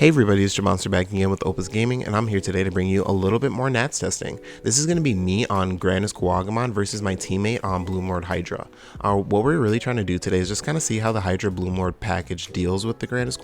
Hey everybody, it's Jamonster back again with Opus Gaming, and I'm here today to bring you a little bit more Nats testing. This is going to be me on Grandis versus my teammate on Bloomlord Hydra. What we're really trying to do today is just kind of see how the Hydra Bloomlord package deals with the Grandis,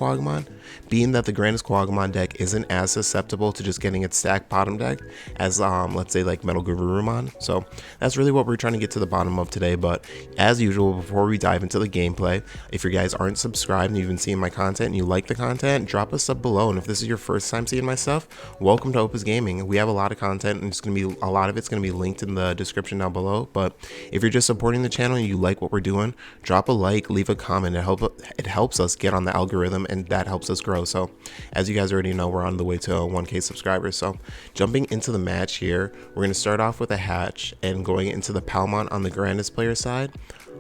being that the Grandis deck isn't as susceptible to just getting its stacked bottom deck as let's say like Hydramon. So that's really what we're trying to get to the bottom of today. But as usual, before we dive into the gameplay, if you guys aren't subscribed and you've been seeing my content and you like the content, drop a sub below. And if this is your first time seeing my stuff, welcome to Opus Gaming. We have a lot of content, and it's going to be a lot of it's going to be linked in the description down below. But if you're just supporting the channel and you like what we're doing, drop a like, leave a comment. It helps us get on the algorithm, and that helps us grow. So as you guys already know, we're on the way to 1K subscribers. So jumping into the match here, we're going to start off with a hatch and going into the Palmon on the Grandis player side.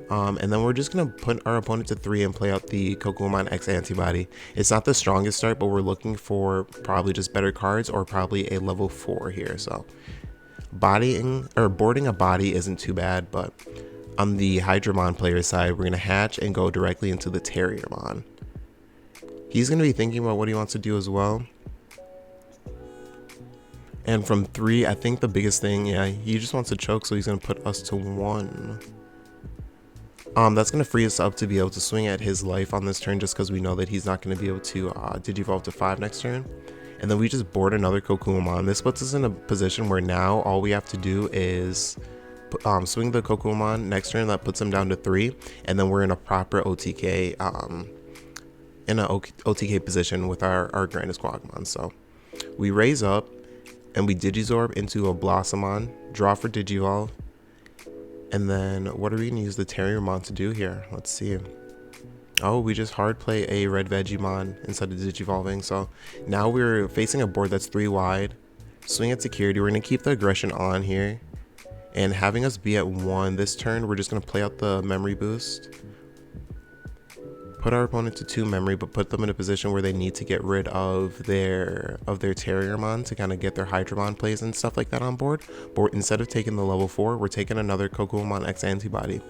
And then we're just going to put our opponent to 3 and play out the Kokuamon X antibody. It's not the strongest start, but we're looking for probably just better cards or probably a level 4 here. So boarding a body isn't too bad, but on the Hydramon player side, we're going to hatch and go directly into the Terriermon. He's going to be thinking about what he wants to do as well. And from 3, I think the biggest thing, he just wants to choke, so he's going to put us to 1. That's going to free us up to be able to swing at his life on this turn, just because we know that he's not going to be able to Digivolve to 5 next turn. And then we just board another Kokuamon. This puts us in a position where now all we have to do is swing the Kokuamon next turn. That puts him down to 3. And then we're in a proper OTK, OTK position with our Grandis Quagmon. So we raise up and we Digizorb into a Blossomon, draw for Digivolve. And then what are we going to use the Terriermon to do here? Let's see. Oh, we just hard play a red Vegemon instead of Digivolving. So now we're facing a board that's 3 wide. Swing at security. We're going to keep the aggression on here. And having us be at 1 this turn, we're just going to play out the memory boost. Put our opponent to 2 memory, but put them in a position where they need to get rid of their Terriermon to kind of get their Hydramon plays and stuff like that on board. But instead of taking the level 4, we're taking another Kokuamon X antibody.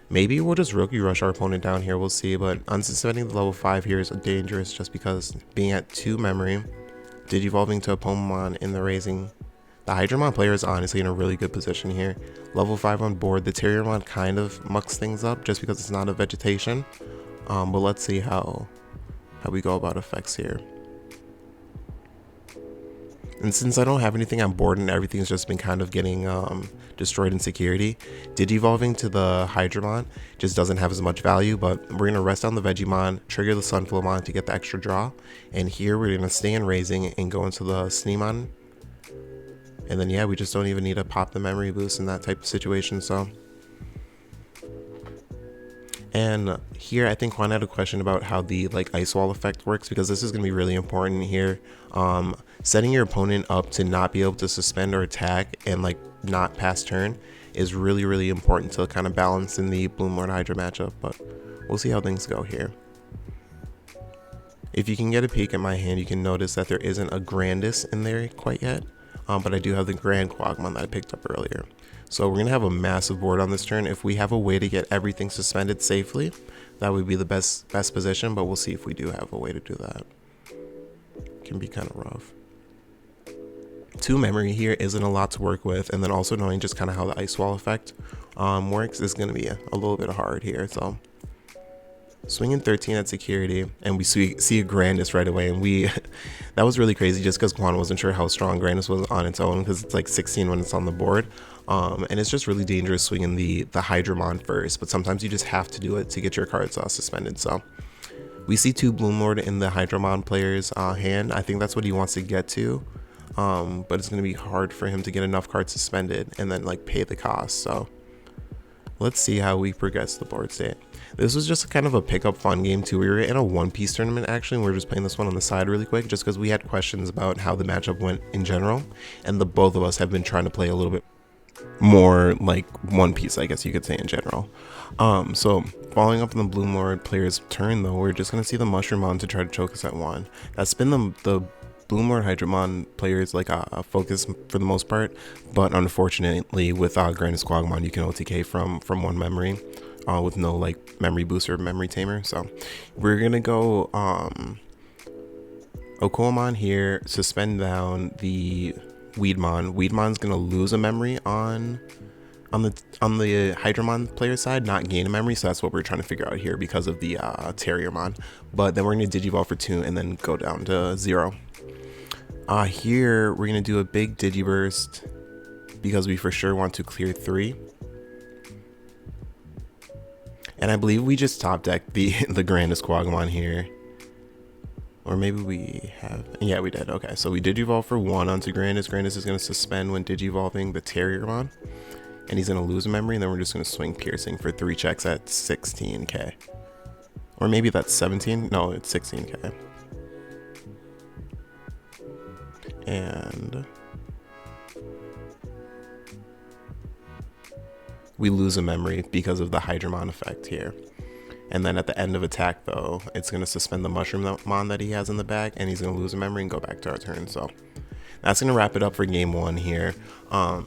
Maybe we'll just Rookie Rush our opponent down here, we'll see. But unsuspending the level 5 here is dangerous just because being at 2 memory, Digivolving to a Pomamon in the raising. The Hydramon player is honestly in a really good position here. Level 5 on board. The Terriermon kind of mucks things up just because it's not a vegetation. But let's see how we go about effects here. And since I don't have anything on board and everything's just been kind of getting destroyed in security, Digivolving to the Hydramon just doesn't have as much value. But we're going to rest on the Vegemon, trigger the Sunflowmon to get the extra draw. And here we're going to stay in raising and go into the Sneemon. And then we just don't even need to pop the memory boost in that type of situation. So, and here I think Juan had a question about how the ice wall effect works, because this is going to be really important here. Setting your opponent up to not be able to suspend or attack and not pass turn is really important to kind of balance in the Bloomlord Hydra matchup. But we'll see how things go here. If you can get a peek at my hand, you can notice that there isn't a Grandis in there quite yet. But I do have the Grand Quagmon that I picked up earlier. So we're going to have a massive board on this turn. If we have a way to get everything suspended safely, that would be the best position, but we'll see if we do have a way to do that. It can be kind of rough. 2 memory here isn't a lot to work with, and then also knowing just kind of how the ice wall effect works is going to be a little bit hard here. So swinging 13 at security, and we see a Grandis right away, and that was really crazy just because Quan wasn't sure how strong Grandis was on its own, because it's 16 when it's on the board, and it's just really dangerous swinging the Hydramon first, but sometimes you just have to do it to get your cards suspended. So we see 2 Bloomlord in the Hydramon player's hand. I think that's what he wants to get to, but it's going to be hard for him to get enough cards suspended and then pay the cost. So let's see how we progress the board state. This was just kind of a pickup fun game too. We were in a one-piece tournament actually, and we were just playing this one on the side really quick just because we had questions about how the matchup went in general, and both of us have been trying to play a little bit more like one piece, I guess you could say, in general. So following up on the Bloomlord player's turn though, we're just going to see the Mushroomon to try to choke us at 1. That's been the Bloomlord Hydramon players a focus for the most part, but unfortunately with Grandis Quagmon you can OTK from 1 memory. With no memory boost or memory tamer. So we're gonna go Okumon here, suspend down the Weedmon. Weedmon's gonna lose a memory on the Hydramon player side, not gain a memory, so that's what we're trying to figure out here because of the Terriermon. But then we're gonna Digivolve for 2 and then go down to 0. Here we're gonna do a big Digiburst because we for sure want to clear 3. And I believe we just top decked the Grandis Quagamon here. Or maybe we have, yeah, we did. Okay, so we Digivolve for 1 onto Grandis. Grandis is going to suspend when Digivolving the Terriermon, and he's going to lose a memory, and then we're just going to swing Piercing for 3 checks at 16k. Or maybe that's 17? No, it's 16k. And we lose a memory because of the Hydramon effect here. And then at the end of attack, though, it's going to suspend the Mushroomon that he has in the bag, and he's going to lose a memory and go back to our turn. So that's going to wrap it up for game 1 here. That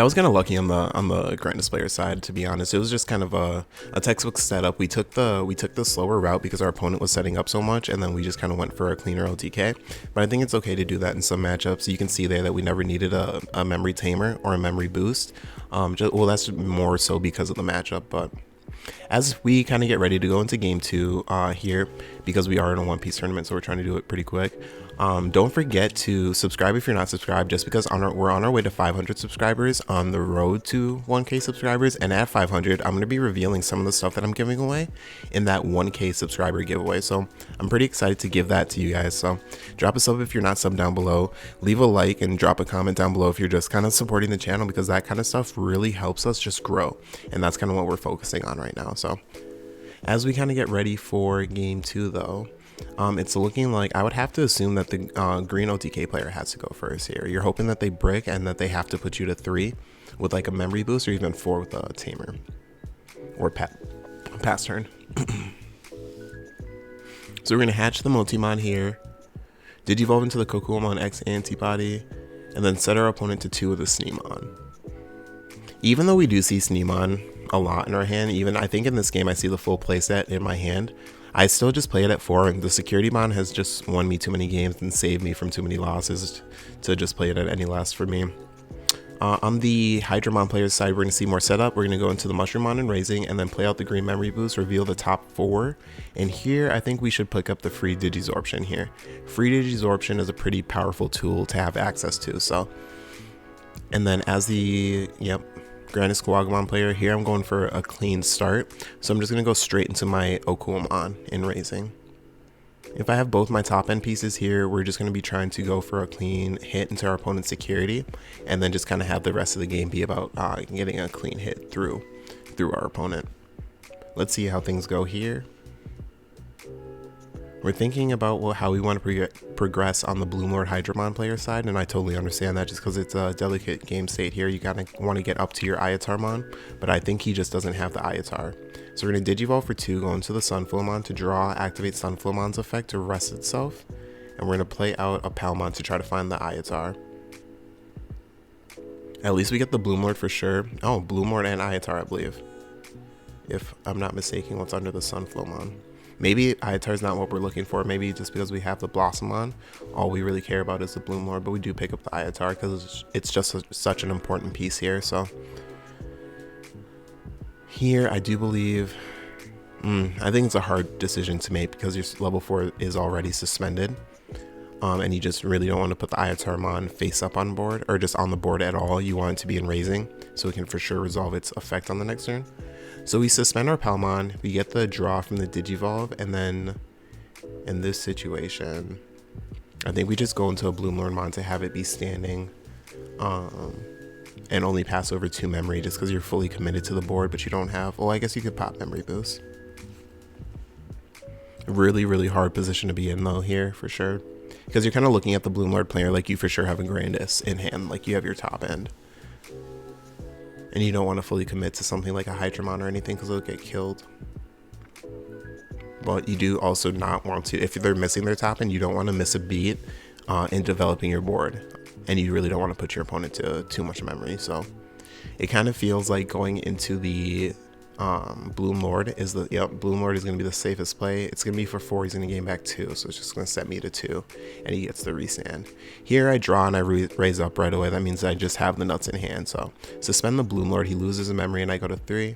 was kind of lucky on the Grandis player side, to be honest. It was just kind of a textbook setup. We took the slower route because our opponent was setting up so much, and then we just kind of went for a cleaner OTK. But I think it's okay to do that in some matchups. You can see there that we never needed a memory tamer or a memory boost. Well, that's more so because of the matchup, but as we kind of get ready to go into game 2 here, because we are in a one-piece tournament, so we're trying to do it pretty quick. Don't forget to subscribe if you're not subscribed, just because we're on our way to 500 subscribers, on the road to 1k subscribers, and at 500 I'm going to be revealing some of the stuff that I'm giving away in that 1k subscriber giveaway. So I'm pretty excited to give that to you guys. So drop a sub if you're not subbed down below, leave a like and drop a comment down below if you're just kind of supporting the channel, because that kind of stuff really helps us just grow, and that's kind of what we're focusing on right now. So as we kind of get ready for game 2 though, it's looking like I would have to assume that the green OTK player has to go first here. You're hoping that they brick and that they have to put you to 3 with like a memory boost, or even 4 with a tamer or pass turn. So we're going to hatch the Motimon here, Digivolve into the Kokuamon X antibody, and then set our opponent to 2 with a Sneemon. Even though we do see Sneemon a lot in our hand, even I think in this game I see the full playset in my hand, I still just play it at 4, and the Security Mon has just won me too many games and saved me from too many losses to just play it at any loss for me. On the Hydramon player's side, we're going to see more setup. We're going to go into the Mushroomon and Raising, and then play out the green memory boost, reveal the top 4. And here, I think we should pick up the free Digisorption here. Free Digisorption is a pretty powerful tool to have access to. So, and then as the, Grandis Quagamon player, here I'm going for a clean start. So I'm just going to go straight into my Okumon in Raising. If I have both my top end pieces here, we're just going to be trying to go for a clean hit into our opponent's security, and then just kind of have the rest of the game be about getting a clean hit through our opponent. Let's see how things go here. We're thinking about how we want to progress on the Bloomlord Hydramon player side, and I totally understand that just because it's a delicate game state here. You kind of want to get up to your Ayatarmon, but I think he just doesn't have the Ayatar. So we're going to Digivolve for 2, go into the Sunflowmon to draw, activate Sunflowmon's effect to rest itself, and we're going to play out a Palmon to try to find the Ayatar. At least we get the Bloomlord for sure. Oh, Bloomlord and Ayatar, I believe, if I'm not mistaken what's under the Sunflowmon. Maybe Ayatar's not what we're looking for. Maybe just because we have the Blossomon, all we really care about is the Bloomlord, but we do pick up the Ayatar because it's just such an important piece here. So here I do believe, I think it's a hard decision to make because your level 4 is already suspended, and you just really don't want to put the Ayatarmon face up on board, or just on the board at all. You want it to be in Raising so it can for sure resolve its effect on the next turn. So we suspend our Palmon, we get the draw from the Digivolve, and then in this situation, I think we just go into a Bloomlordmon to have it be standing, and only pass over 2 memory just because you're fully committed to the board, but you don't have, well, I guess you could pop memory boost. Really, really hard position to be in though here for sure, because you're kind of looking at the Bloomlord player like you for sure have a Grandis in hand, like you have your top end. And you don't want to fully commit to something like a Hydramon or anything because it'll get killed. But you do also not want to, if they're missing their top end, you don't want to miss a beat in developing your board. And you really don't want to put your opponent to too much memory. So it kind of feels like going into the Bloomlord is the Bloomlord is going to be the safest play. It's going to be for 4. He's going to gain back 2, so it's just going to set me to 2, and he gets the restand. Here I draw and I raise up right away. That means I just have the nuts in hand. So suspend the Bloomlord. He loses a memory, and I go to 3.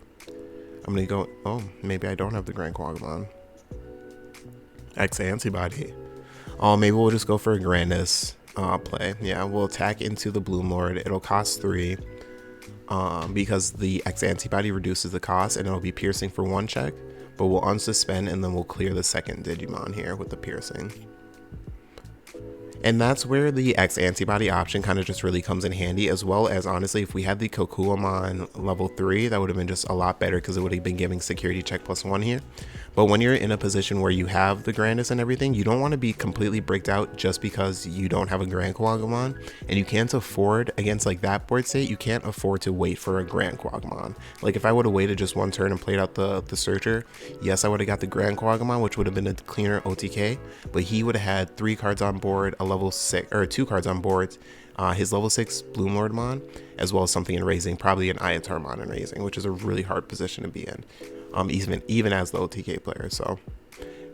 I'm going to go. Oh, maybe I don't have the Grand Quagmon. X antibody. Oh, maybe we'll just go for a Grandis play. Yeah, we'll attack into the Bloomlord. It'll cost 3. Because the X antibody reduces the cost, and it'll be piercing for 1 check, but we'll unsuspend and then we'll clear the second Digimon here with the piercing. And that's where the X antibody option kind of just really comes in handy, as well as honestly, if we had the Kokuamon level 3, that would have been just a lot better because it would have been giving security check +1 here. But when you're in a position where you have the Grandis and everything, you don't want to be completely bricked out just because you don't have a Grand Quagmon, and you can't afford, against like that board state, you can't afford to wait for a Grand Quagmon. Like if I would have waited just 1 turn and played out the Searcher, yes, I would have got the Grand Quagmon, which would have been a cleaner OTK, but he would have had 3 cards on board, a level 6, or 2 cards on board, his level 6 Bloomlordmon, as well as something in raising, probably an Hydramon in raising, which is a really hard position to be in, even as the OTK player. So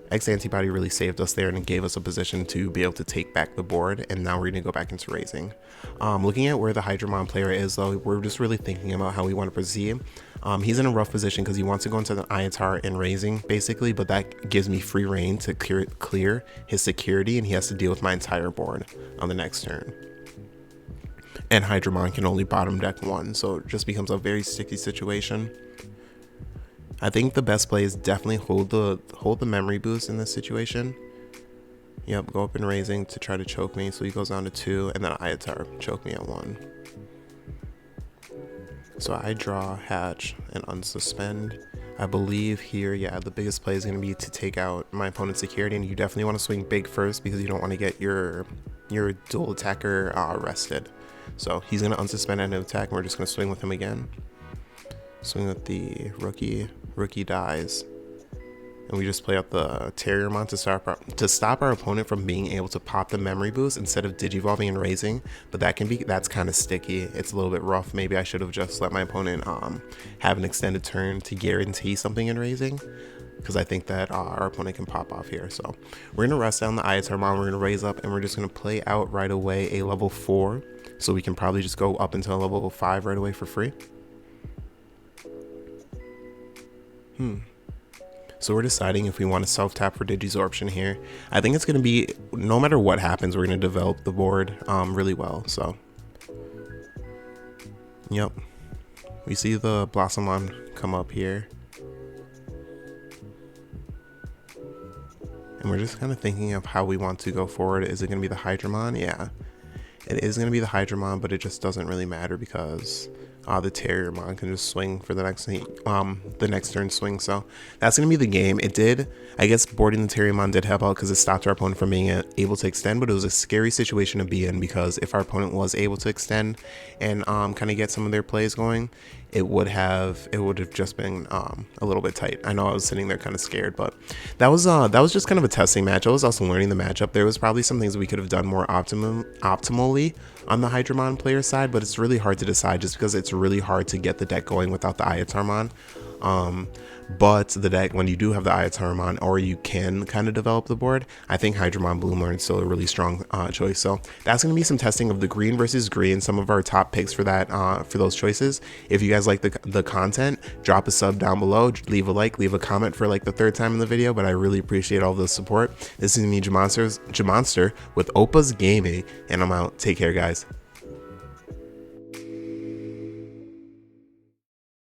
X antibody really saved us there and gave us a position to be able to take back the board, and now we're going to go back into raising. Looking at where the Hydramon player is, though, we're just really thinking about how we want to proceed. He's in a rough position because he wants to go into the Iatar in raising, basically, but that gives me free reign to clear his security, and he has to deal with my entire board on the next turn. And Hydramon can only bottom deck 1, so it just becomes a very sticky situation. I think the best play is definitely hold the memory boost in this situation. Yep, go up in raising to try to choke me, so he goes down to 2, and then Iatar choke me at 1. So I draw, hatch, and unsuspend. I believe here, yeah, the biggest play is going to be to take out my opponent's security, and you definitely want to swing big first because you don't want to get your dual attacker arrested. So he's going to unsuspend and attack, and we're just going to swing with him again. Swing with the rookie dies, and we just play out the Hydramon to stop our opponent from being able to pop the memory boost instead of digivolving and raising. But that's kind of sticky. It's a little bit rough. Maybe I should have just let my opponent have an extended turn to guarantee something in raising, because I think that our opponent can pop off here. So we're gonna rest down the Hydramon, we're gonna raise up, and we're just gonna play out right away a level 4, so we can probably just go up until a level 5 right away for free. So we're deciding if we want to self-tap for Digisorption here. I think it's going to be, no matter what happens, we're going to develop the board really well. So, yep. We see the Blossomon come up here. And we're just kind of thinking of how we want to go forward. Is it going to be the Hydramon? Yeah. It is going to be the Hydramon, but it just doesn't really matter because the Terriermon can just swing for the next turn swing. So that's going to be the game. It did, I guess, boarding the Terriermon did help out because it stopped our opponent from being able to extend, but it was a scary situation to be in because if our opponent was able to extend and kind of get some of their plays going, it would have just been a little bit tight. I know I was sitting there kind of scared, but that was just kind of a testing match. I was also learning the matchup. There was probably some things we could have done more optimally on the Hydramon player side, but it's really hard to decide just because it's really hard to get the deck going without the Hydramon. But the deck, when you do have the Hydramon, or you can kind of develop the board, I think Hydramon Bloomlord is still a really strong choice. So that's going to be some testing of the green versus green, some of our top picks for that, for those choices. If you guys like the content, drop a sub down below, leave a like, leave a comment for like the 3rd time in the video, but I really appreciate all the support. This is me, Jamonster with Opa's Gaming, and I'm out. Take care, guys.